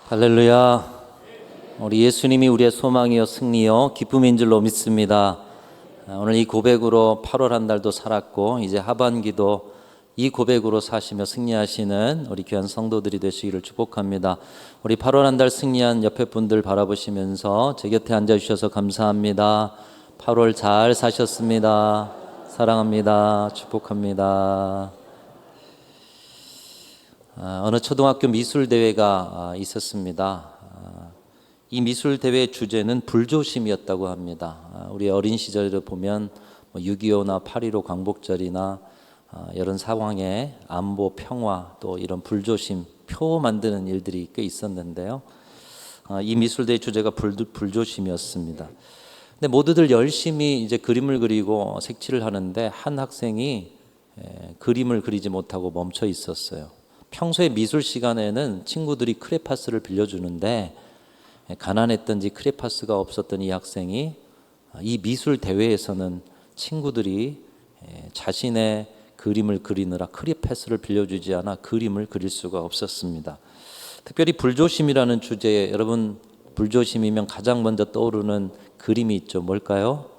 할렐루야. 우리 예수님이 우리의 소망이요 승리요 기쁨인 줄로 믿습니다. 오늘 이 고백으로 8월 한 달도 살았고 이제 하반기도 이 고백으로 사시며 승리하시는 우리 귀한 성도들이 되시기를 축복합니다. 우리 8월 한 달 승리한 옆에 분들 바라보시면서 제 곁에 앉아주셔서 감사합니다. 8월 잘 사셨습니다. 사랑합니다. 축복합니다. 어느 초등학교 미술대회가 있었습니다. 이 미술대회 주제는 불조심이었다고 합니다. 우리 어린 시절에 보면 6.25나 8.15 광복절이나 이런 상황에 안보, 평화 또 이런 불조심, 표 만드는 일들이 꽤 있었는데요. 이 미술대회 주제가 불조심이었습니다. 근데 모두들 열심히 이제 그림을 그리고 색칠을 하는데 한 학생이 그림을 그리지 못하고 멈춰 있었어요. 평소에 미술 시간에는 친구들이 크레파스를 빌려주는데 가난했던지 크레파스가 없었던 이 학생이 이 미술 대회에서는 친구들이 자신의 그림을 그리느라 크레파스를 빌려주지 않아 그림을 그릴 수가 없었습니다. 특별히 불조심이라는 주제에 여러분 불조심이면 가장 먼저 떠오르는 그림이 있죠. 뭘까요?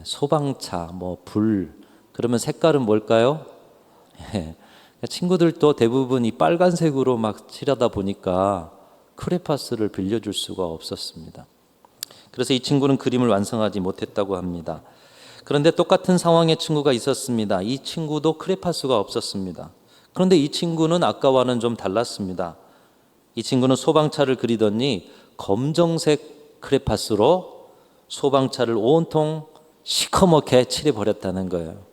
소방차, 불. 그러면 색깔은 뭘까요? 친구들도 대부분 이 빨간색으로 막 칠하다 보니까 크레파스를 빌려줄 수가 없었습니다. 그래서 이 친구는 그림을 완성하지 못했다고 합니다. 그런데 똑같은 상황의 친구가 있었습니다. 이 친구도 크레파스가 없었습니다. 그런데 이 친구는 아까와는 좀 달랐습니다. 이 친구는 소방차를 그리더니 검정색 크레파스로 소방차를 온통 시커멓게 칠해버렸다는 거예요.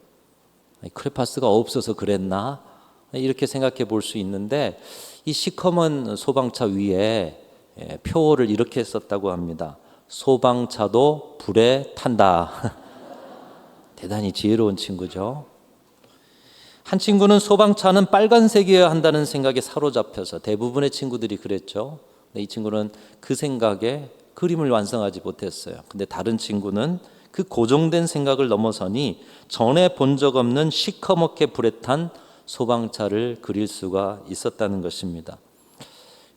크레파스가 없어서 그랬나? 이렇게 생각해 볼 수 있는데 이 시커먼 소방차 위에 표어를 이렇게 썼다고 합니다. 소방차도 불에 탄다. 대단히 지혜로운 친구죠. 한 친구는 소방차는 빨간색이어야 한다는 생각에 사로잡혀서 대부분의 친구들이 그랬죠. 이 친구는 그 생각에 그림을 완성하지 못했어요. 근데 다른 친구는 그 고정된 생각을 넘어서니 전에 본 적 없는 시커멓게 불에 탄 소방차를 그릴 수가 있었다는 것입니다.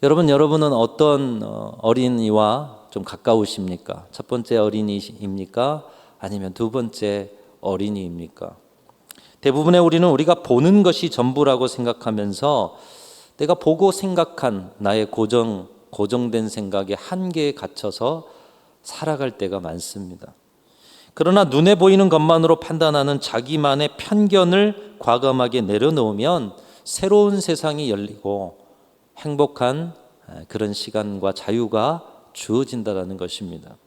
여러분은 어떤 어린이와 좀 가까우십니까? 첫 번째 어린이입니까? 아니면 두 번째 어린이입니까? 대부분의 우리는 우리가 보는 것이 전부라고 생각하면서 내가 보고 생각한 나의 고정된 생각의 한계에 갇혀서 살아갈 때가 많습니다. 그러나 눈에 보이는 것만으로 판단하는 자기만의 편견을 과감하게 내려놓으면 새로운 세상이 열리고 행복한 그런 시간과 자유가 주어진다는 것입니다.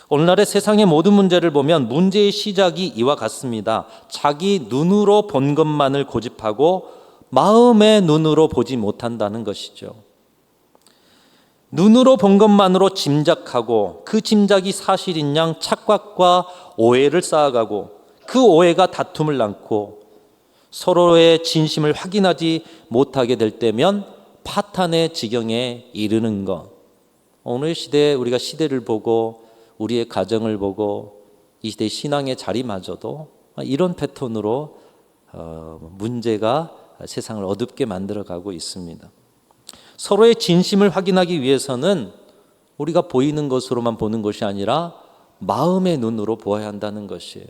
오늘날의 세상의 모든 문제를 보면 문제의 시작이 이와 같습니다. 자기 눈으로 본 것만을 고집하고 마음의 눈으로 보지 못한다는 것이죠. 눈으로 본 것만으로 짐작하고 그 짐작이 사실인 양 착각과 오해를 쌓아가고 그 오해가 다툼을 낳고 서로의 진심을 확인하지 못하게 될 때면 파탄의 지경에 이르는 것. 오늘 시대에 우리가 시대를 보고 우리의 가정을 보고 이 시대의 신앙의 자리마저도 이런 패턴으로 문제가 세상을 어둡게 만들어가고 있습니다. 서로의 진심을 확인하기 위해서는 우리가 보이는 것으로만 보는 것이 아니라 마음의 눈으로 보아야 한다는 것이에요.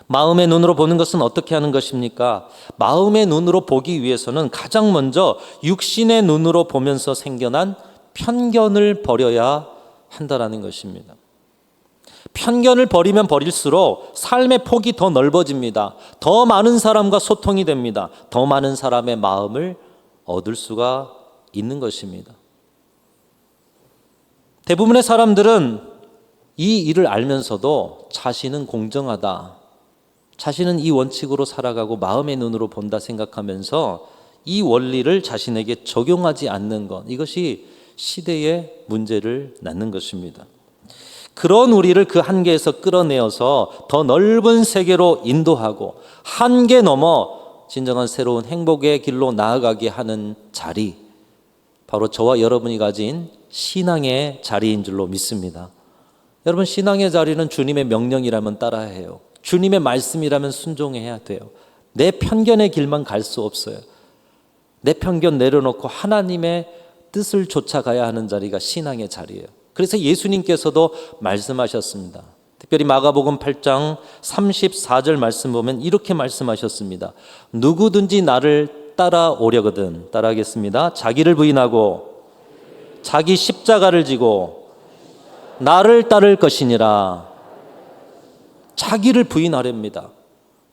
마음의 눈으로 보는 것은 어떻게 하는 것입니까? 마음의 눈으로 보기 위해서는 가장 먼저 육신의 눈으로 보면서 생겨난 편견을 버려야 한다는 것입니다. 편견을 버리면 버릴수록 삶의 폭이 더 넓어집니다. 더 많은 사람과 소통이 됩니다. 더 많은 사람의 마음을 얻을 수가 있는 것입니다. 대부분의 사람들은 이 일을 알면서도 자신은 공정하다, 자신은 이 원칙으로 살아가고 마음의 눈으로 본다 생각하면서 이 원리를 자신에게 적용하지 않는 것, 이것이 시대의 문제를 낳는 것입니다. 그런 우리를 그 한계에서 끌어내어서 더 넓은 세계로 인도하고 한계 넘어 진정한 새로운 행복의 길로 나아가게 하는 자리, 바로 저와 여러분이 가진 신앙의 자리인 줄로 믿습니다. 여러분, 신앙의 자리는 주님의 명령이라면 따라야 해요. 주님의 말씀이라면 순종해야 돼요. 내 편견의 길만 갈 수 없어요. 내 편견 내려놓고 하나님의 뜻을 쫓아가야 하는 자리가 신앙의 자리예요. 그래서 예수님께서도 말씀하셨습니다. 특별히 마가복음 8장 34절 말씀 보면 이렇게 말씀하셨습니다. 누구든지 나를 따라오려거든, 따라하겠습니다. 자기를 부인하고 자기 십자가를 지고 나를 따를 것이니라. 자기를 부인하렵니다.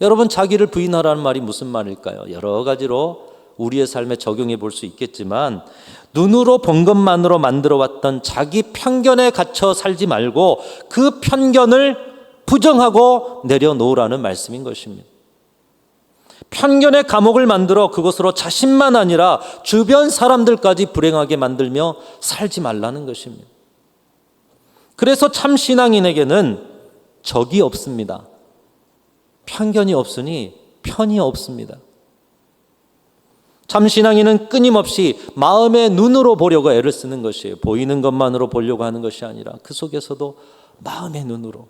여러분, 자기를 부인하라는 말이 무슨 말일까요? 여러 가지로 우리의 삶에 적용해 볼 수 있겠지만, 눈으로 본 것만으로 만들어 왔던 자기 편견에 갇혀 살지 말고 그 편견을 부정하고 내려놓으라는 말씀인 것입니다. 편견의 감옥을 만들어 그것으로 자신만 아니라 주변 사람들까지 불행하게 만들며 살지 말라는 것입니다. 그래서 참 신앙인에게는 적이 없습니다. 편견이 없으니 편이 없습니다. 참 신앙인은 끊임없이 마음의 눈으로 보려고 애를 쓰는 것이에요. 보이는 것만으로 보려고 하는 것이 아니라 그 속에서도 마음의 눈으로,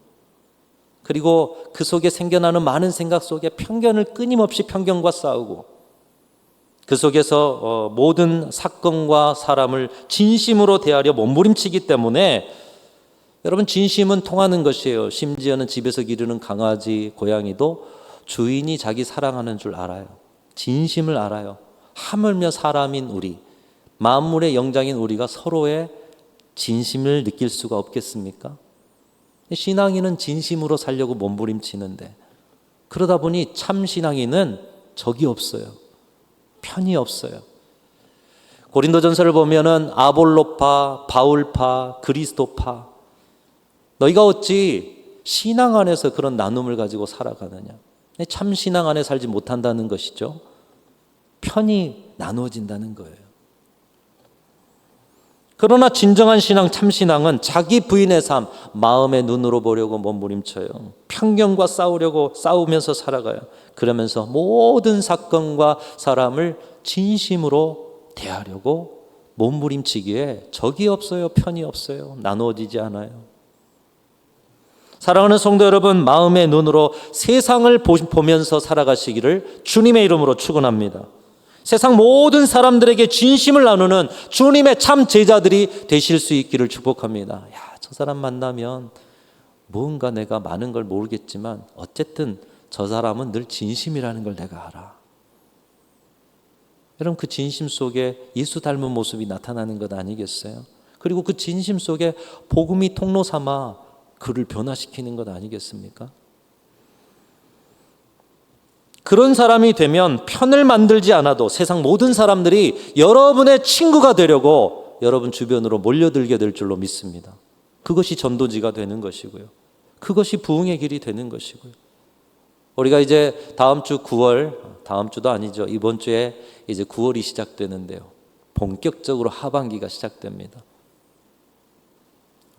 그리고 그 속에 생겨나는 많은 생각 속에 편견을 끊임없이 편견과 싸우고, 그 속에서 모든 사건과 사람을 진심으로 대하려 몸부림치기 때문에, 여러분, 진심은 통하는 것이에요. 심지어는 집에서 기르는 강아지, 고양이도 주인이 자기 사랑하는 줄 알아요. 진심을 알아요. 하물며 사람인 우리, 만물의 영장인 우리가 서로의 진심을 느낄 수가 없겠습니까? 신앙인은 진심으로 살려고 몸부림치는데, 그러다 보니 참 신앙인은 적이 없어요. 편이 없어요. 고린도전서를 보면은 아볼로파, 바울파, 그리스도파, 너희가 어찌 신앙 안에서 그런 나눔을 가지고 살아가느냐? 참 신앙 안에 살지 못한다는 것이죠. 편이 나누어진다는 거예요. 그러나 진정한 신앙, 참 신앙은 자기 부인의 삶, 마음의 눈으로 보려고 몸부림쳐요. 편견과 싸우면서 살아가요. 그러면서 모든 사건과 사람을 진심으로 대하려고 몸부림치기에 적이 없어요. 편이 없어요. 나누어지지 않아요. 사랑하는 성도 여러분, 마음의 눈으로 세상을 보면서 살아가시기를 주님의 이름으로 축원합니다. 세상 모든 사람들에게 진심을 나누는 주님의 참 제자들이 되실 수 있기를 축복합니다. 저 사람 만나면 뭔가 내가 많은 걸 모르겠지만 어쨌든 저 사람은 늘 진심이라는 걸 내가 알아. 여러분, 그 진심 속에 예수 닮은 모습이 나타나는 것 아니겠어요? 그리고 그 진심 속에 복음이 통로 삼아 그를 변화시키는 것 아니겠습니까? 그런 사람이 되면 편을 만들지 않아도 세상 모든 사람들이 여러분의 친구가 되려고 여러분 주변으로 몰려들게 될 줄로 믿습니다. 그것이 전도지가 되는 것이고요. 그것이 부흥의 길이 되는 것이고요. 우리가 이제 다음 주 9월, 다음 주도 아니죠. 이번 주에 이제 9월이 시작되는데요. 본격적으로 하반기가 시작됩니다.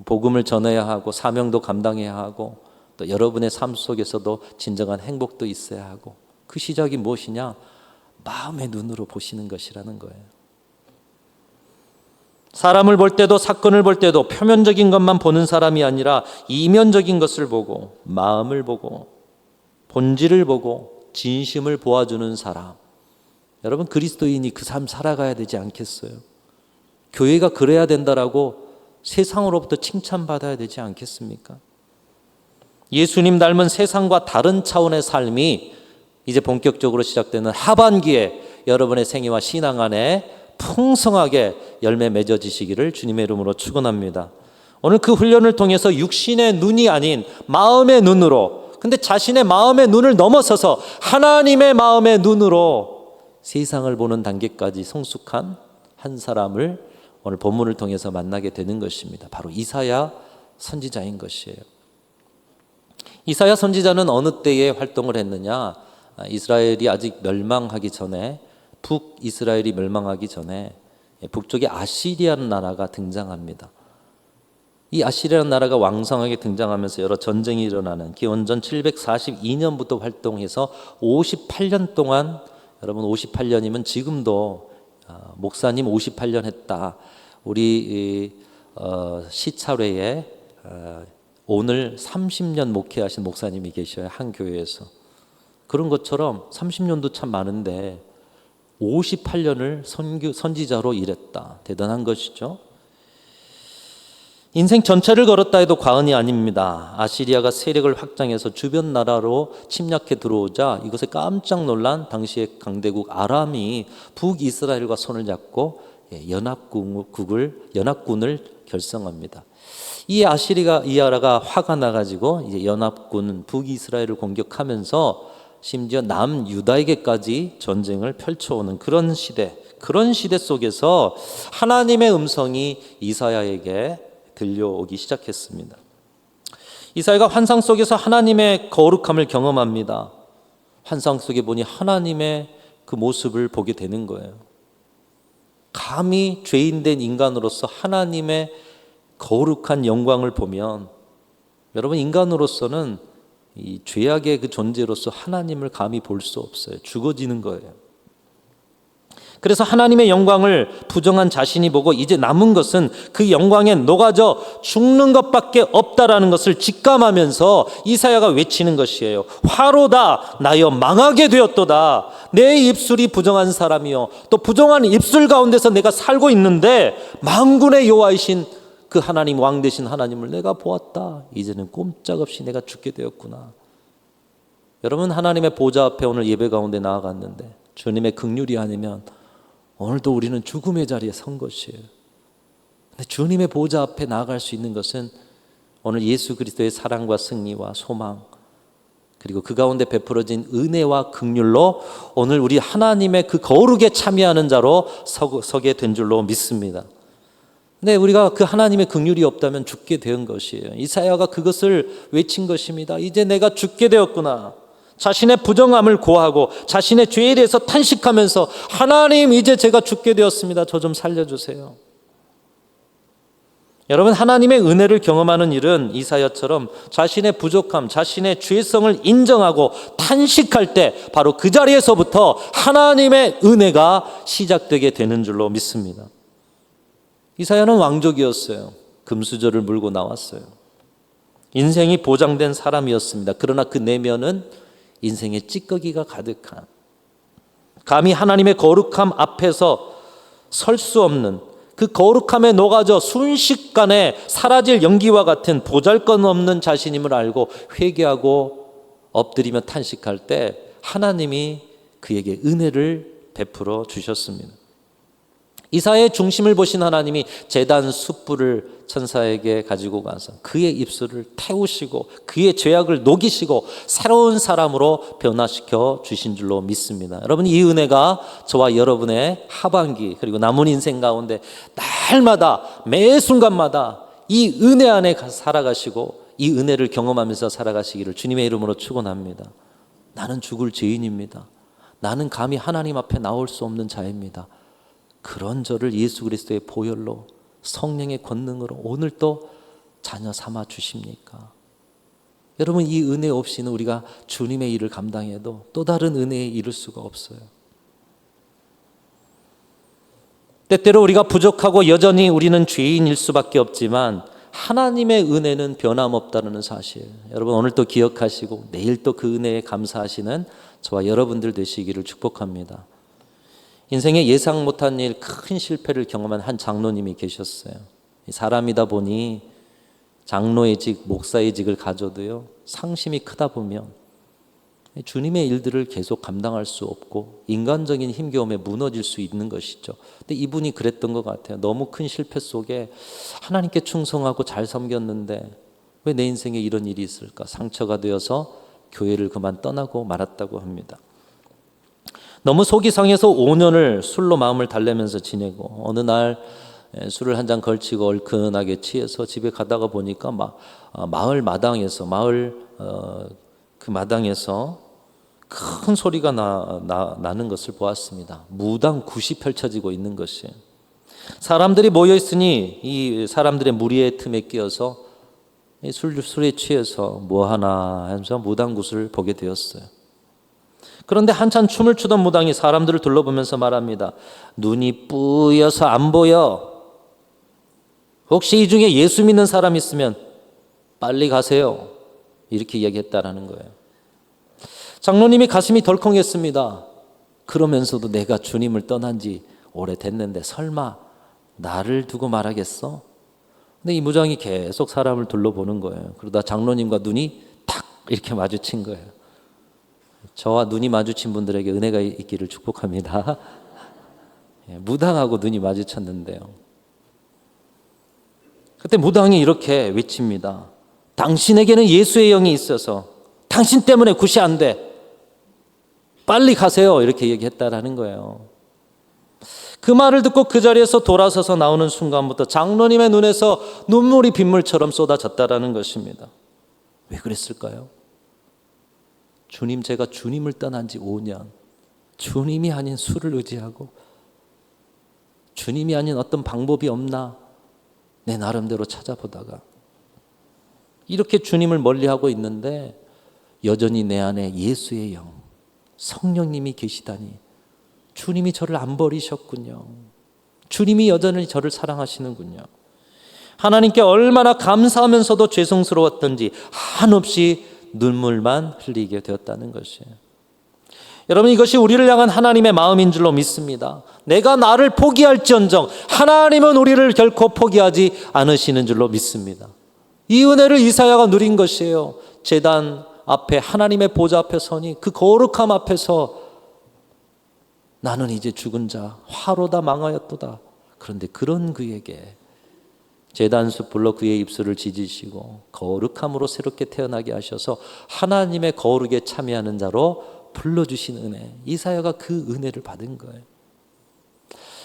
복음을 전해야 하고 사명도 감당해야 하고 또 여러분의 삶 속에서도 진정한 행복도 있어야 하고, 그 시작이 무엇이냐? 마음의 눈으로 보시는 것이라는 거예요. 사람을 볼 때도 사건을 볼 때도 표면적인 것만 보는 사람이 아니라 이면적인 것을 보고 마음을 보고 본질을 보고 진심을 보아주는 사람. 여러분, 그리스도인이 그 삶 살아가야 되지 않겠어요? 교회가 그래야 된다라고 세상으로부터 칭찬받아야 되지 않겠습니까? 예수님 닮은 세상과 다른 차원의 삶이 이제 본격적으로 시작되는 하반기에 여러분의 생애와 신앙 안에 풍성하게 열매 맺어지시기를 주님의 이름으로 축원합니다. 오늘 그 훈련을 통해서 육신의 눈이 아닌 마음의 눈으로, 근데 자신의 마음의 눈을 넘어서서 하나님의 마음의 눈으로 세상을 보는 단계까지 성숙한 한 사람을 오늘 본문을 통해서 만나게 되는 것입니다. 바로 이사야 선지자인 것이에요. 이사야 선지자는 어느 때에 활동을 했느냐? 이스라엘이 아직 멸망하기 전에, 북이스라엘이 멸망하기 전에 북쪽에 아시리아라는 나라가 등장합니다. 이 아시리아라는 나라가 왕성하게 등장하면서 여러 전쟁이 일어나는 기원전 742년부터 활동해서 58년 동안, 여러분 58년이면 지금도 목사님 58년 했다. 우리 시차례에 오늘 30년 목회하신 목사님이 계셔요. 한 교회에서. 그런 것처럼 30년도 참 많은데 58년을 선지자로 일했다. 대단한 것이죠. 인생 전체를 걸었다 해도 과언이 아닙니다. 아시리아가 세력을 확장해서 주변 나라로 침략해 들어오자 이것에 깜짝 놀란 당시의 강대국 아람이 북이스라엘과 손을 잡고 연합군을 결성합니다. 이 아라가 화가 나가지고 이제 연합군 북이스라엘을 공격하면서 심지어 남유다에게까지 전쟁을 펼쳐오는 그런 시대 속에서 하나님의 음성이 이사야에게 들려오기 시작했습니다. 이사야가 환상 속에서 하나님의 거룩함을 경험합니다. 환상 속에 보니 하나님의 그 모습을 보게 되는 거예요. 감히 죄인된 인간으로서 하나님의 거룩한 영광을 보면, 여러분, 인간으로서는 이 죄악의 그 존재로서 하나님을 감히 볼 수 없어요. 죽어지는 거예요. 그래서 하나님의 영광을 부정한 자신이 보고 이제 남은 것은 그 영광에 녹아져 죽는 것밖에 없다라는 것을 직감하면서 이사야가 외치는 것이에요. 화로다, 나여 망하게 되었도다. 내 입술이 부정한 사람이요, 또 부정한 입술 가운데서 내가 살고 있는데 만군의 여호와이신 그 하나님, 왕 되신 하나님을 내가 보았다. 이제는 꼼짝없이 내가 죽게 되었구나. 여러분, 하나님의 보좌 앞에 오늘 예배 가운데 나아갔는데 주님의 긍휼이 아니면 오늘도 우리는 죽음의 자리에 선 것이에요. 근데 주님의 보좌 앞에 나아갈 수 있는 것은 오늘 예수 그리스도의 사랑과 승리와 소망, 그리고 그 가운데 베풀어진 은혜와 긍휼로 오늘 우리 하나님의 그 거룩에 참여하는 자로 서게 된 줄로 믿습니다. 근데 우리가 그 하나님의 긍휼이 없다면 죽게 된 것이에요. 이사야가 그것을 외친 것입니다. 이제 내가 죽게 되었구나. 자신의 부정함을 고하고 자신의 죄에 대해서 탄식하면서 하나님, 이제 제가 죽게 되었습니다. 저 좀 살려주세요. 여러분, 하나님의 은혜를 경험하는 일은 이사야처럼 자신의 부족함, 자신의 죄성을 인정하고 탄식할 때 바로 그 자리에서부터 하나님의 은혜가 시작되게 되는 줄로 믿습니다. 이사야는 왕족이었어요. 금수저를 물고 나왔어요. 인생이 보장된 사람이었습니다. 그러나 그 내면은 인생의 찌꺼기가 가득한, 감히 하나님의 거룩함 앞에서 설 수 없는, 그 거룩함에 녹아져 순식간에 사라질 연기와 같은 보잘것없는 자신임을 알고 회개하고 엎드리며 탄식할 때 하나님이 그에게 은혜를 베풀어 주셨습니다. 이사야의 중심을 보신 하나님이 제단 숯불을 천사에게 가지고 가서 그의 입술을 태우시고 그의 죄악을 녹이시고 새로운 사람으로 변화시켜 주신 줄로 믿습니다. 여러분, 이 은혜가 저와 여러분의 하반기 그리고 남은 인생 가운데 날마다 매 순간마다 이 은혜 안에 살아가시고 이 은혜를 경험하면서 살아가시기를 주님의 이름으로 축원합니다. 나는 죽을 죄인입니다. 나는 감히 하나님 앞에 나올 수 없는 자입니다. 그런 저를 예수 그리스도의 보혈로 성령의 권능으로 오늘 또 자녀 삼아 주십니까? 여러분, 이 은혜 없이는 우리가 주님의 일을 감당해도 또 다른 은혜에 이를 수가 없어요. 때때로 우리가 부족하고 여전히 우리는 죄인일 수밖에 없지만 하나님의 은혜는 변함없다는 사실, 여러분 오늘 또 기억하시고 내일 또 그 은혜에 감사하시는 저와 여러분들 되시기를 축복합니다. 인생에 예상 못한 일, 큰 실패를 경험한 한 장로님이 계셨어요. 사람이다 보니 장로의 직, 목사의 직을 가져도요, 상심이 크다 보면 주님의 일들을 계속 감당할 수 없고 인간적인 힘겨움에 무너질 수 있는 것이죠. 근데 이분이 그랬던 것 같아요. 너무 큰 실패 속에 하나님께 충성하고 잘 섬겼는데 왜 내 인생에 이런 일이 있을까? 상처가 되어서 교회를 그만 떠나고 말았다고 합니다. 너무 속이 상해서 5년을 술로 마음을 달래면서 지내고 어느 날 술을 한 잔 걸치고 얼큰하게 취해서 집에 가다가 보니까 마을 마당에서 그 마당에서 큰 소리가 나는 것을 보았습니다. 무당 굿이 펼쳐지고 있는 것이에요. 사람들이 모여 있으니 이 사람들의 무리의 틈에 끼어서 술에 취해서 뭐 하나 하면서 무당 굿을 보게 되었어요. 그런데 한참 춤을 추던 무당이 사람들을 둘러보면서 말합니다. 눈이 뿌여서 안 보여. 혹시 이 중에 예수 믿는 사람 있으면 빨리 가세요. 이렇게 이야기했다라는 거예요. 장로님이 가슴이 덜컹했습니다. 그러면서도 내가 주님을 떠난 지 오래됐는데 설마 나를 두고 말하겠어? 근데 이 무장이 계속 사람을 둘러보는 거예요. 그러다 장로님과 눈이 탁 이렇게 마주친 거예요. 저와 눈이 마주친 분들에게 은혜가 있기를 축복합니다. 무당하고 눈이 마주쳤는데요. 그때 무당이 이렇게 외칩니다. 당신에게는 예수의 영이 있어서 당신 때문에 굿이 안 돼. 빨리 가세요. 이렇게 얘기했다라는 거예요. 그 말을 듣고 그 자리에서 돌아서서 나오는 순간부터 장로님의 눈에서 눈물이 빗물처럼 쏟아졌다라는 것입니다. 왜 그랬을까요? 제가 주님을 떠난 지 5년, 주님이 아닌 술을 의지하고 주님이 아닌 어떤 방법이 없나 내 나름대로 찾아보다가 이렇게 주님을 멀리하고 있는데 여전히 내 안에 예수의 영, 성령님이 계시다니 주님이 저를 안 버리셨군요. 주님이 여전히 저를 사랑하시는군요. 하나님께 얼마나 감사하면서도 죄송스러웠던지 한없이 눈물만 흘리게 되었다는 것이에요. 여러분, 이것이 우리를 향한 하나님의 마음인 줄로 믿습니다. 내가 나를 포기할지언정 하나님은 우리를 결코 포기하지 않으시는 줄로 믿습니다. 이 은혜를 이사야가 누린 것이에요. 제단 앞에 하나님의 보좌 앞에 서니 그 거룩함 앞에서 나는 이제 죽은 자 화로다 망하였도다. 그런데 그런 그에게 제단숲 불러 그의 입술을 지지시고 거룩함으로 새롭게 태어나게 하셔서 하나님의 거룩에 참여하는 자로 불러주신 은혜, 이사야가 그 은혜를 받은 거예요.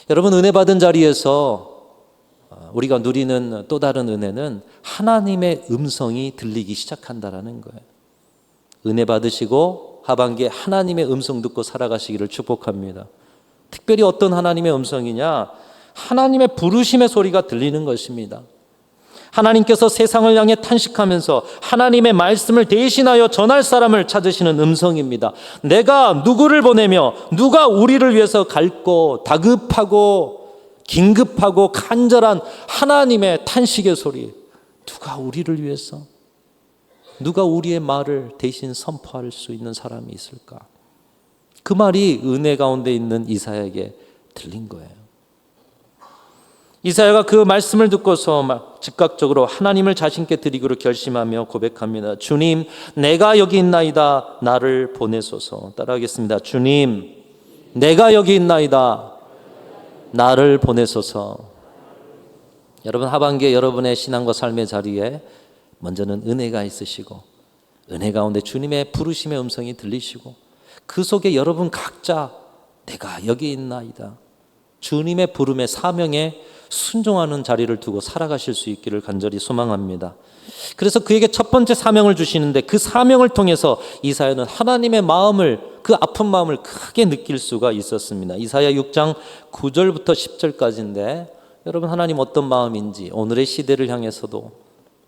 여러분, 은혜 받은 자리에서 우리가 누리는 또 다른 은혜는 하나님의 음성이 들리기 시작한다라는 거예요. 은혜 받으시고 하반기에 하나님의 음성 듣고 살아가시기를 축복합니다. 특별히 어떤 하나님의 음성이냐? 하나님의 부르심의 소리가 들리는 것입니다. 하나님께서 세상을 향해 탄식하면서 하나님의 말씀을 대신하여 전할 사람을 찾으시는 음성입니다. 내가 누구를 보내며 누가 우리를 위해서 갈고 다급하고 긴급하고 간절한 하나님의 탄식의 소리. 누가 우리를 위해서, 누가 우리의 말을 대신 선포할 수 있는 사람이 있을까? 그 말이 은혜 가운데 있는 이사야에게 들린 거예요. 이사야가 그 말씀을 듣고서 즉각적으로 하나님을 자신께 드리기로 결심하며 고백합니다. 주님, 내가 여기 있나이다. 나를 보내소서. 따라하겠습니다. 주님, 내가 여기 있나이다. 나를 보내소서. 여러분, 하반기에 여러분의 신앙과 삶의 자리에 먼저는 은혜가 있으시고 은혜 가운데 주님의 부르심의 음성이 들리시고 그 속에 여러분 각자 내가 여기 있나이다. 주님의 부름의 사명에 순종하는 자리를 두고 살아가실 수 있기를 간절히 소망합니다. 그래서 그에게 첫 번째 사명을 주시는데 그 사명을 통해서 이사야는 하나님의 마음을, 그 아픈 마음을 크게 느낄 수가 있었습니다. 이사야 6장 9절부터 10절까지인데 여러분, 하나님 어떤 마음인지 오늘의 시대를 향해서도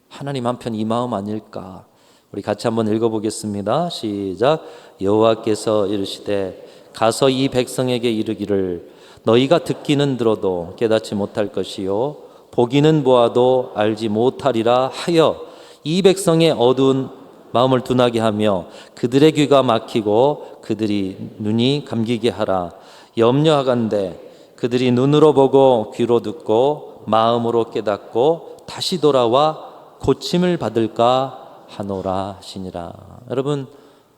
하나님 한편 이 마음 아닐까? 우리 같이 한번 읽어보겠습니다. 시작. 여호와께서 이르시되 가서 이 백성에게 이르기를 너희가 듣기는 들어도 깨닫지 못할 것이요 보기는 보아도 알지 못하리라 하여 이 백성의 어두운 마음을 둔하게 하며 그들의 귀가 막히고 그들이 눈이 감기게 하라. 염려하간대 그들이 눈으로 보고 귀로 듣고 마음으로 깨닫고 다시 돌아와 고침을 받을까 하노라 하시니라. 여러분,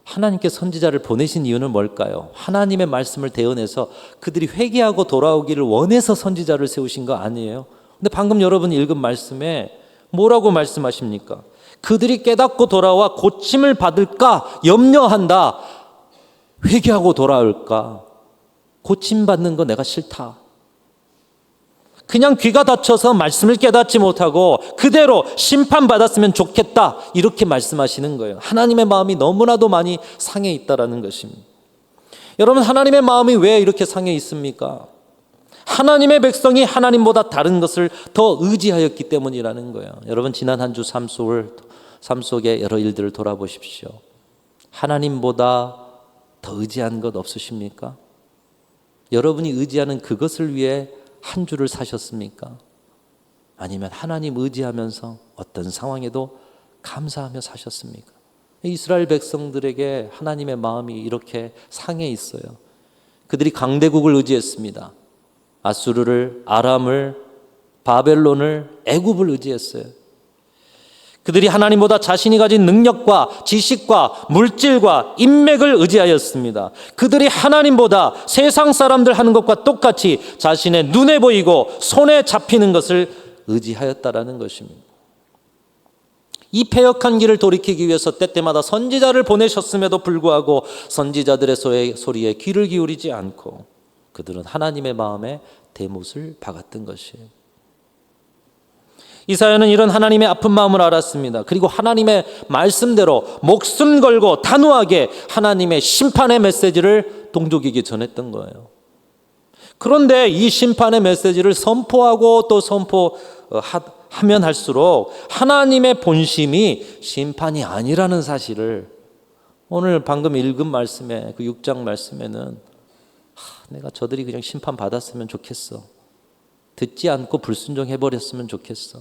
하나님께 선지자를 보내신 이유는 뭘까요? 하나님의 말씀을 대언해서 그들이 회개하고 돌아오기를 원해서 선지자를 세우신 거 아니에요? 근데 방금 여러분이 읽은 말씀에 뭐라고 말씀하십니까? 그들이 깨닫고 돌아와 고침을 받을까 염려한다. 회개하고 돌아올까? 고침받는 거 내가 싫다. 그냥 귀가 닫혀서 말씀을 깨닫지 못하고 그대로 심판받았으면 좋겠다. 이렇게 말씀하시는 거예요. 하나님의 마음이 너무나도 많이 상해 있다라는 것입니다. 여러분, 하나님의 마음이 왜 이렇게 상해 있습니까? 하나님의 백성이 하나님보다 다른 것을 더 의지하였기 때문이라는 거예요. 여러분, 지난 한 주 삶 속의 여러 일들을 돌아보십시오. 하나님보다 더 의지한 것 없으십니까? 여러분이 의지하는 그것을 위해 한 주를 사셨습니까? 아니면 하나님 의지하면서 어떤 상황에도 감사하며 사셨습니까? 이스라엘 백성들에게 하나님의 마음이 이렇게 상해 있어요. 그들이 강대국을 의지했습니다. 아수르를, 아람을, 바벨론을, 애굽을 의지했어요. 그들이 하나님보다 자신이 가진 능력과 지식과 물질과 인맥을 의지하였습니다. 그들이 하나님보다 세상 사람들 하는 것과 똑같이 자신의 눈에 보이고 손에 잡히는 것을 의지하였다라는 것입니다. 이 패역한 길을 돌이키기 위해서 때때마다 선지자를 보내셨음에도 불구하고 선지자들의 소리에 귀를 기울이지 않고 그들은 하나님의 마음에 대못을 박았던 것이에요. 이사야는 이런 하나님의 아픈 마음을 알았습니다. 그리고 하나님의 말씀대로 목숨 걸고 단호하게 하나님의 심판의 메시지를 동족에게 전했던 거예요. 그런데 이 심판의 메시지를 선포하고 또 선포하면 할수록 하나님의 본심이 심판이 아니라는 사실을 오늘 방금 읽은 말씀에 그 6장 말씀에는 내가 저들이 그냥 심판 받았으면 좋겠어. 듣지 않고 불순종해버렸으면 좋겠어.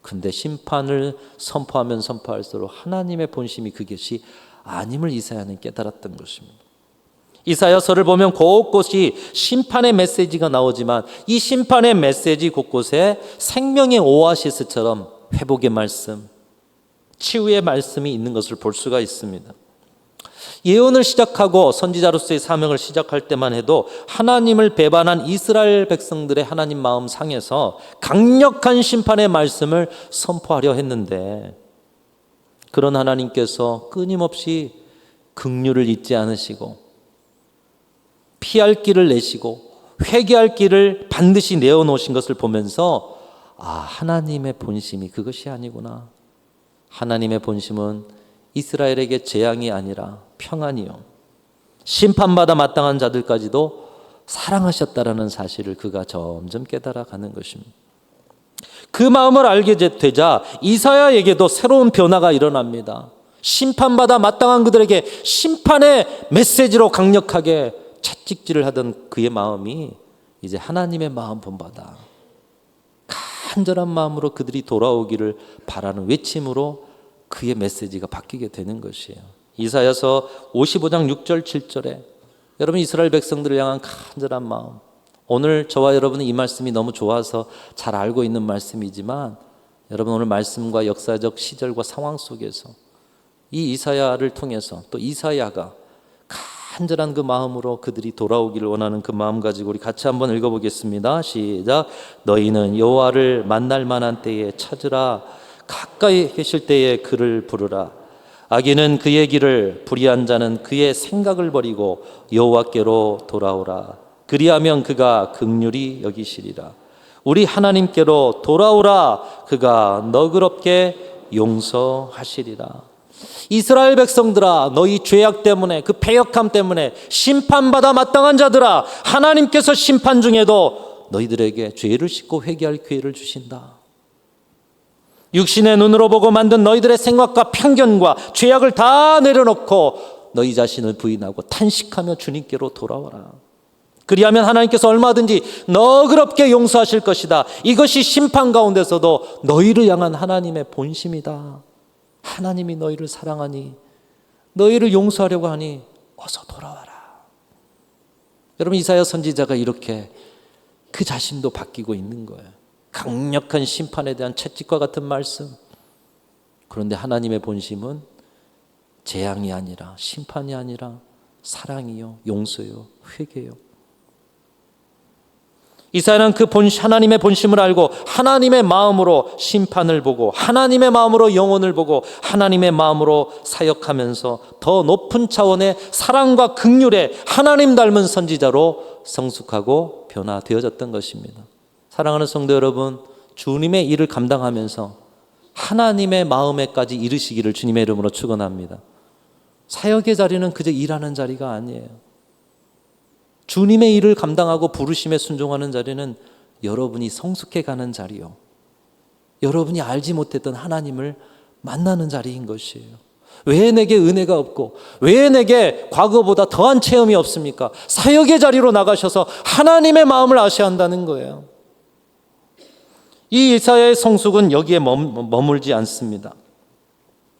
근데 심판을 선포하면 선포할수록 하나님의 본심이 그것이 아님을 이사야는 깨달았던 것입니다. 이사야서를 보면 곳곳이 심판의 메시지가 나오지만 이 심판의 메시지 곳곳에 생명의 오아시스처럼 회복의 말씀, 치유의 말씀이 있는 것을 볼 수가 있습니다. 예언을 시작하고 선지자로서의 사명을 시작할 때만 해도 하나님을 배반한 이스라엘 백성들의 하나님 마음 상에서 강력한 심판의 말씀을 선포하려 했는데 그런 하나님께서 끊임없이 긍휼을 잊지 않으시고 피할 길을 내시고 회개할 길을 반드시 내어놓으신 것을 보면서 하나님의 본심이 그것이 아니구나. 하나님의 본심은 이스라엘에게 재앙이 아니라 평안이요 심판받아 마땅한 자들까지도 사랑하셨다라는 사실을 그가 점점 깨달아가는 것입니다. 그 마음을 알게 되자 이사야에게도 새로운 변화가 일어납니다. 심판받아 마땅한 그들에게 심판의 메시지로 강력하게 채찍질을 하던 그의 마음이 이제 하나님의 마음 본받아 간절한 마음으로 그들이 돌아오기를 바라는 외침으로 그의 메시지가 바뀌게 되는 것이에요. 이사야서 55장 6절 7절에 여러분 이스라엘 백성들을 향한 간절한 마음, 오늘 저와 여러분은 이 말씀이 너무 좋아서 잘 알고 있는 말씀이지만 여러분 오늘 말씀과 역사적 시절과 상황 속에서 이 이사야를 통해서 또 이사야가 간절한 그 마음으로 그들이 돌아오기를 원하는 그 마음 가지고 우리 같이 한번 읽어보겠습니다. 시작. 너희는 여호와를 만날 만한 때에 찾으라. 가까이 계실 때에 그를 부르라. 악인은 그의 길을, 불의한 자는 그의 생각을 버리고 여호와께로 돌아오라. 그리하면 그가 긍휼히 여기시리라. 우리 하나님께로 돌아오라. 그가 너그럽게 용서하시리라. 이스라엘 백성들아, 너희 죄악 때문에, 그 패역함 때문에 심판받아 마땅한 자들아, 하나님께서 심판 중에도 너희들에게 죄를 씻고 회개할 기회를 주신다. 육신의 눈으로 보고 만든 너희들의 생각과 편견과 죄악을 다 내려놓고 너희 자신을 부인하고 탄식하며 주님께로 돌아와라. 그리하면 하나님께서 얼마든지 너그럽게 용서하실 것이다. 이것이 심판 가운데서도 너희를 향한 하나님의 본심이다. 하나님이 너희를 사랑하니, 너희를 용서하려고 하니 어서 돌아와라. 여러분 이사야 선지자가 이렇게 그 자신도 바뀌고 있는 거예요. 강력한 심판에 대한 채찍과 같은 말씀. 그런데 하나님의 본심은 재앙이 아니라, 심판이 아니라 사랑이요, 용서요, 회개요. 이사야는 그 하나님의 본심을 알고 하나님의 마음으로 심판을 보고 하나님의 마음으로 영혼을 보고 하나님의 마음으로 사역하면서 더 높은 차원의 사랑과 긍휼에 하나님 닮은 선지자로 성숙하고 변화되어졌던 것입니다. 사랑하는 성도 여러분, 주님의 일을 감당하면서 하나님의 마음에까지 이르시기를 주님의 이름으로 축원합니다. 사역의 자리는 그저 일하는 자리가 아니에요. 주님의 일을 감당하고 부르심에 순종하는 자리는 여러분이 성숙해가는 자리요, 여러분이 알지 못했던 하나님을 만나는 자리인 것이에요. 왜 내게 은혜가 없고 왜 내게 과거보다 더한 체험이 없습니까? 사역의 자리로 나가셔서 하나님의 마음을 아셔야 한다는 거예요. 이 이사야의 성숙은 여기에 머물지 않습니다.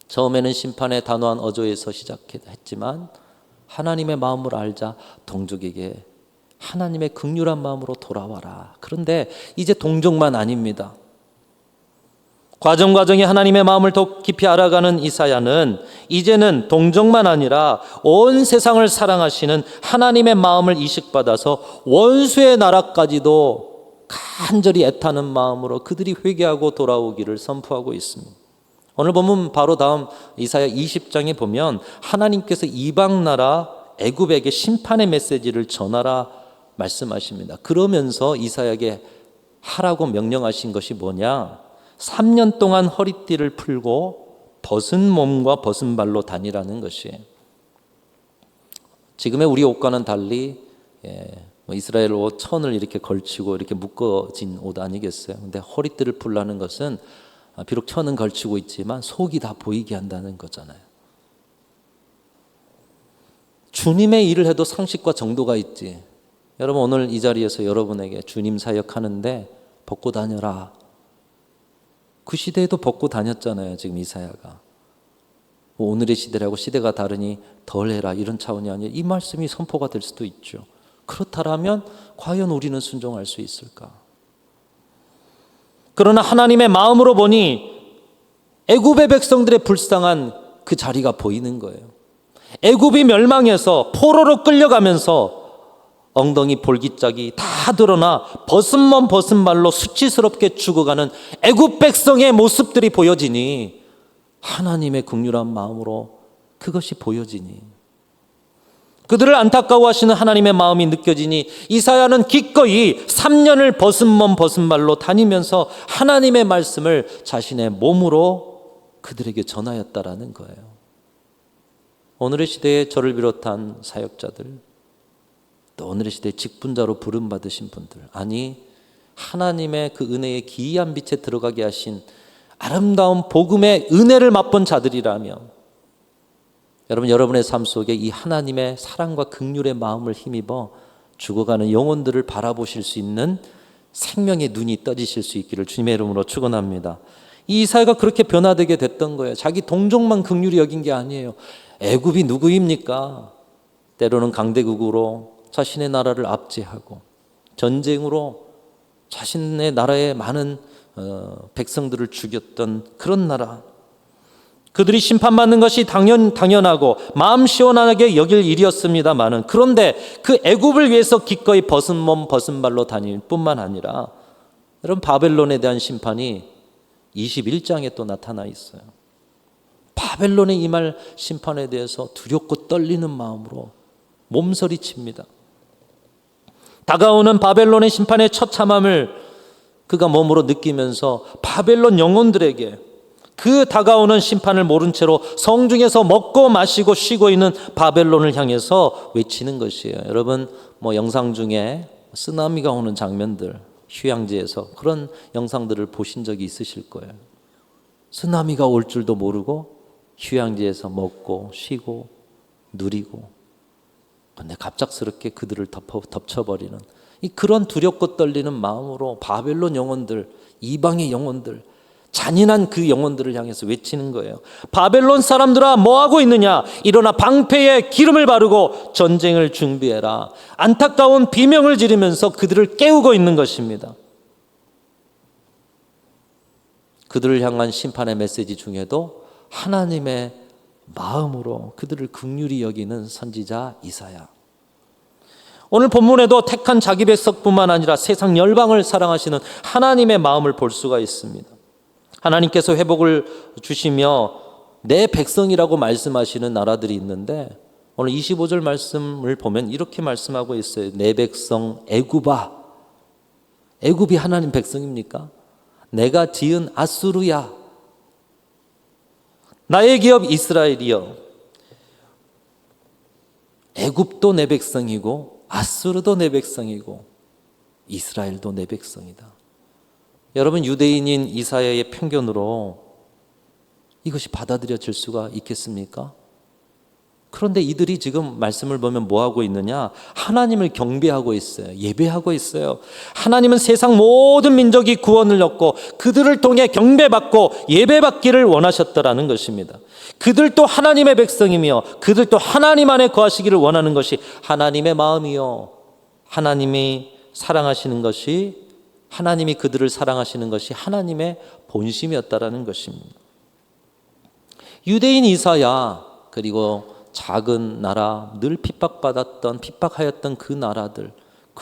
처음에는 심판의 단호한 어조에서 시작했지만 하나님의 마음을 알자 동족에게 하나님의 긍휼한 마음으로 돌아와라. 그런데 이제 동정만 아닙니다. 과정에 하나님의 마음을 더 깊이 알아가는 이사야는 이제는 동정만 아니라 온 세상을 사랑하시는 하나님의 마음을 이식받아서 원수의 나라까지도 간절히 애타는 마음으로 그들이 회개하고 돌아오기를 선포하고 있습니다. 오늘 보면 바로 다음 이사야 20장에 보면 하나님께서 이방 나라 애굽에게 심판의 메시지를 전하라 말씀하십니다. 그러면서 이사야에게 하라고 명령하신 것이 뭐냐? 3년 동안 허리띠를 풀고 벗은 몸과 벗은 발로 다니라는 것이에요. 지금의 우리 옷과는 달리 이스라엘 옷 천을 이렇게 걸치고 이렇게 묶어진 옷 아니겠어요? 근데 허리띠를 풀라는 것은 비록 천은 걸치고 있지만 속이 다 보이게 한다는 거잖아요. 주님의 일을 해도 상식과 정도가 있지. 여러분 오늘 이 자리에서 여러분에게 주님 사역하는데 벗고 다녀라. 그 시대에도 벗고 다녔잖아요. 지금 이사야가. 오늘의 시대라고 시대가 다르니 덜해라 이런 차원이 아니라 이 말씀이 선포가 될 수도 있죠. 그렇다면 과연 우리는 순종할 수 있을까? 그러나 하나님의 마음으로 보니 애굽의 백성들의 불쌍한 그 자리가 보이는 거예요. 애굽이 멸망해서 포로로 끌려가면서 엉덩이 볼기짝이 다 드러나 벗은 몸 벗은 발로 수치스럽게 죽어가는 애굽 백성의 모습들이 보여지니 하나님의 긍휼한 마음으로 그것이 보여지니 그들을 안타까워하시는 하나님의 마음이 느껴지니 이사야는 기꺼이 3년을 벗은 몸 벗은 발로 다니면서 하나님의 말씀을 자신의 몸으로 그들에게 전하였다라는 거예요. 오늘의 시대에 저를 비롯한 사역자들, 또 오늘의 시대에 직분자로 부름받으신 분들, 아니 하나님의 그 은혜의 기이한 빛에 들어가게 하신 아름다운 복음의 은혜를 맛본 자들이라면 여러분, 여러분의 삶 속에 이 하나님의 사랑과 긍휼의 마음을 힘입어 죽어가는 영혼들을 바라보실 수 있는 생명의 눈이 떠지실 수 있기를 주님의 이름으로 축원합니다. 이 이사야가 그렇게 변화되게 됐던 거예요. 자기 동족만 긍휼히 여긴 게 아니에요. 애굽이 누구입니까? 때로는 강대국으로 자신의 나라를 압제하고 전쟁으로 자신의 나라의 많은 백성들을 죽였던 그런 나라, 그들이 심판받는 것이 당연하고 마음 시원하게 여길 일이었습니다마는, 그런데 그 애굽을 위해서 기꺼이 벗은 몸 벗은 발로 다닐 뿐만 아니라 여러분, 바벨론에 대한 심판이 21장에 또 나타나 있어요. 바벨론의 임할 심판에 대해서 두렵고 떨리는 마음으로 몸서리칩니다. 다가오는 바벨론의 심판의 처참함을 그가 몸으로 느끼면서 바벨론 영혼들에게 그 다가오는 심판을 모른 채로 성중에서 먹고 마시고 쉬고 있는 바벨론을 향해서 외치는 것이에요. 여러분, 영상 중에 쓰나미가 오는 장면들, 휴양지에서 그런 영상들을 보신 적이 있으실 거예요. 쓰나미가 올 줄도 모르고 휴양지에서 먹고 쉬고 누리고, 근데 갑작스럽게 그들을 덮쳐버리는 그런 두렵고 떨리는 마음으로 바벨론 영혼들, 이방의 영혼들, 잔인한 그 영혼들을 향해서 외치는 거예요. 바벨론 사람들아, 뭐하고 있느냐? 일어나 방패에 기름을 바르고 전쟁을 준비해라. 안타까운 비명을 지르면서 그들을 깨우고 있는 것입니다. 그들을 향한 심판의 메시지 중에도 하나님의 마음으로 그들을 긍휼히 여기는 선지자 이사야. 오늘 본문에도 택한 자기 백성뿐만 아니라 세상 열방을 사랑하시는 하나님의 마음을 볼 수가 있습니다. 하나님께서 회복을 주시며 내 백성이라고 말씀하시는 나라들이 있는데, 오늘 25절 말씀을 보면 이렇게 말씀하고 있어요. 내 백성 애굽아. 애굽이 하나님 백성입니까? 내가 지은 아수르야. 나의 기업 이스라엘이여. 애굽도 내 백성이고 아수르도 내 백성이고 이스라엘도 내 백성이다. 여러분, 유대인인 이사야의 편견으로 이것이 받아들여질 수가 있겠습니까? 그런데 이들이 지금 말씀을 보면 뭐하고 있느냐? 하나님을 경배하고 있어요. 예배하고 있어요. 하나님은 세상 모든 민족이 구원을 얻고 그들을 통해 경배받고 예배받기를 원하셨다라는 것입니다. 그들도 하나님의 백성이며 그들도 하나님 안에 거하시기를 원하는 것이 하나님의 마음이요 하나님이 그들을 사랑하시는 것이 하나님의 본심이었다라는 것입니다. 유대인 이사야, 그리고 작은 나라, 늘 핍박하였던 그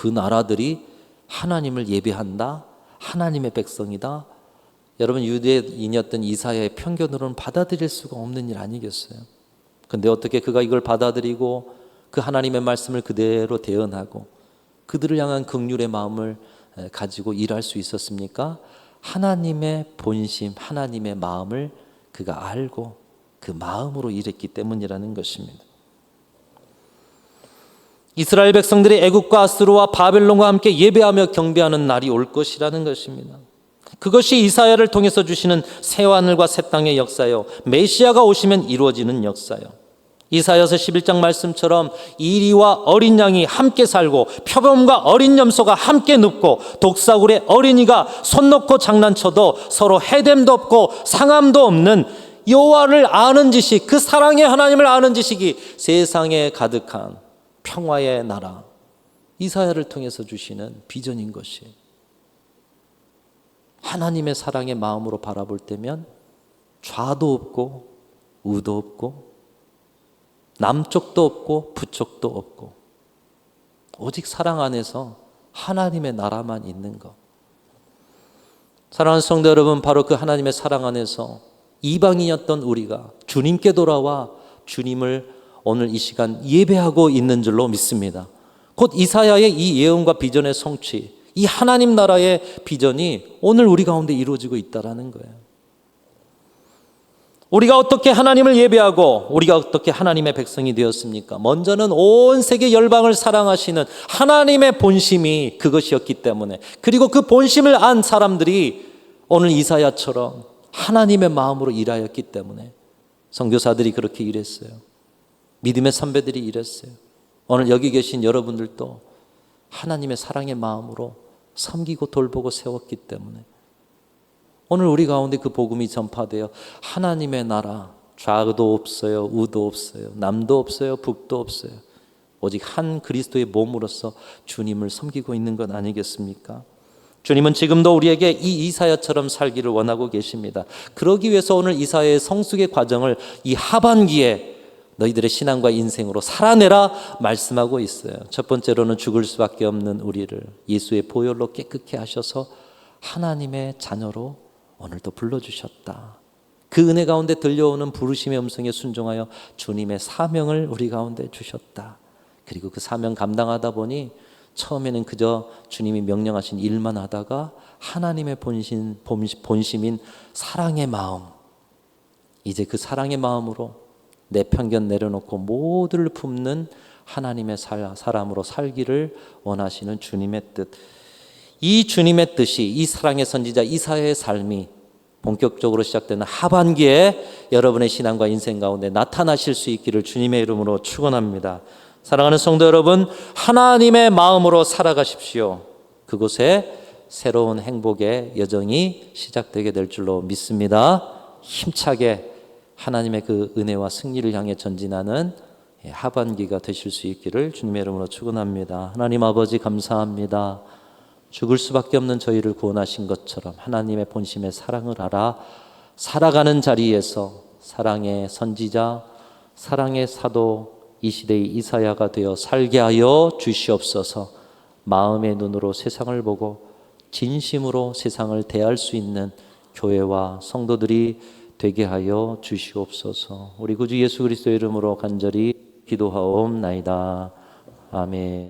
나라들이 하나님을 예배한다, 하나님의 백성이다. 여러분, 유대인이었던 이사야의 편견으로는 받아들일 수가 없는 일 아니겠어요? 근데 어떻게 그가 이걸 받아들이고 그 하나님의 말씀을 그대로 대언하고 그들을 향한 긍휼의 마음을 가지고 일할 수 있었습니까? 하나님의 본심, 하나님의 마음을 그가 알고 그 마음으로 일했기 때문이라는 것입니다. 이스라엘 백성들이 애국과 아수르와 바벨론과 함께 예배하며 경배하는 날이 올 것이라는 것입니다. 그것이 이사야를 통해서 주시는 새하늘과 새 땅의 역사요, 메시아가 오시면 이루어지는 역사요. 이사야서 11장 말씀처럼 이리와 어린 양이 함께 살고 표범과 어린 염소가 함께 눕고 독사굴에 어린이가 손 놓고 장난쳐도 서로 해됨도 없고 상함도 없는 여호와를 아는 지식, 그 사랑의 하나님을 아는 지식이 세상에 가득한 평화의 나라, 이사야를 통해서 주시는 비전인 것이, 하나님의 사랑의 마음으로 바라볼 때면 좌도 없고 우도 없고 남쪽도 없고 북쪽도 없고 오직 사랑 안에서 하나님의 나라만 있는 것. 사랑하는 성도 여러분, 바로 그 하나님의 사랑 안에서 이방인이었던 우리가 주님께 돌아와 주님을 오늘 이 시간 예배하고 있는 줄로 믿습니다. 곧 이사야의 이 예언과 비전의 성취, 이 하나님 나라의 비전이 오늘 우리 가운데 이루어지고 있다는 거예요. 우리가 어떻게 하나님을 예배하고 우리가 어떻게 하나님의 백성이 되었습니까? 먼저는 온 세계 열방을 사랑하시는 하나님의 본심이 그것이었기 때문에, 그리고 그 본심을 안 사람들이 오늘 이사야처럼 하나님의 마음으로 일하였기 때문에 선교사들이 그렇게 일했어요. 믿음의 선배들이 일했어요. 오늘 여기 계신 여러분들도 하나님의 사랑의 마음으로 섬기고 돌보고 세웠기 때문에 오늘 우리 가운데 그 복음이 전파되어 하나님의 나라, 좌도 없어요, 우도 없어요, 남도 없어요, 북도 없어요. 오직 한 그리스도의 몸으로서 주님을 섬기고 있는 것 아니겠습니까? 주님은 지금도 우리에게 이 이사야처럼 살기를 원하고 계십니다. 그러기 위해서 오늘 이사야의 성숙의 과정을 이 하반기에 너희들의 신앙과 인생으로 살아내라 말씀하고 있어요. 첫 번째로는 죽을 수밖에 없는 우리를 예수의 보혈로 깨끗게 하셔서 하나님의 자녀로 오늘도 불러주셨다. 그 은혜 가운데 들려오는 부르심의 음성에 순종하여 주님의 사명을 우리 가운데 주셨다. 그리고 그 사명 감당하다 보니 처음에는 그저 주님이 명령하신 일만 하다가 하나님의 본심인 사랑의 마음, 이제 그 사랑의 마음으로 내 편견 내려놓고 모두를 품는 하나님의 사람으로 살기를 원하시는 주님의 뜻, 이 주님의 뜻이 이 사랑의 선지자 이사야의 삶이 본격적으로 시작되는 하반기에 여러분의 신앙과 인생 가운데 나타나실 수 있기를 주님의 이름으로 축원합니다. 사랑하는 성도 여러분, 하나님의 마음으로 살아가십시오. 그곳에 새로운 행복의 여정이 시작되게 될 줄로 믿습니다. 힘차게 하나님의 그 은혜와 승리를 향해 전진하는 하반기가 되실 수 있기를 주님의 이름으로 축원합니다. 하나님 아버지 감사합니다. 죽을 수밖에 없는 저희를 구원하신 것처럼 하나님의 본심의 사랑을 알아 살아가는 자리에서 사랑의 선지자, 사랑의 사도, 이 시대의 이사야가 되어 살게 하여 주시옵소서. 마음의 눈으로 세상을 보고 진심으로 세상을 대할 수 있는 교회와 성도들이 되게 하여 주시옵소서. 우리 구주 예수 그리스도의 이름으로 간절히 기도하옵나이다. 아멘.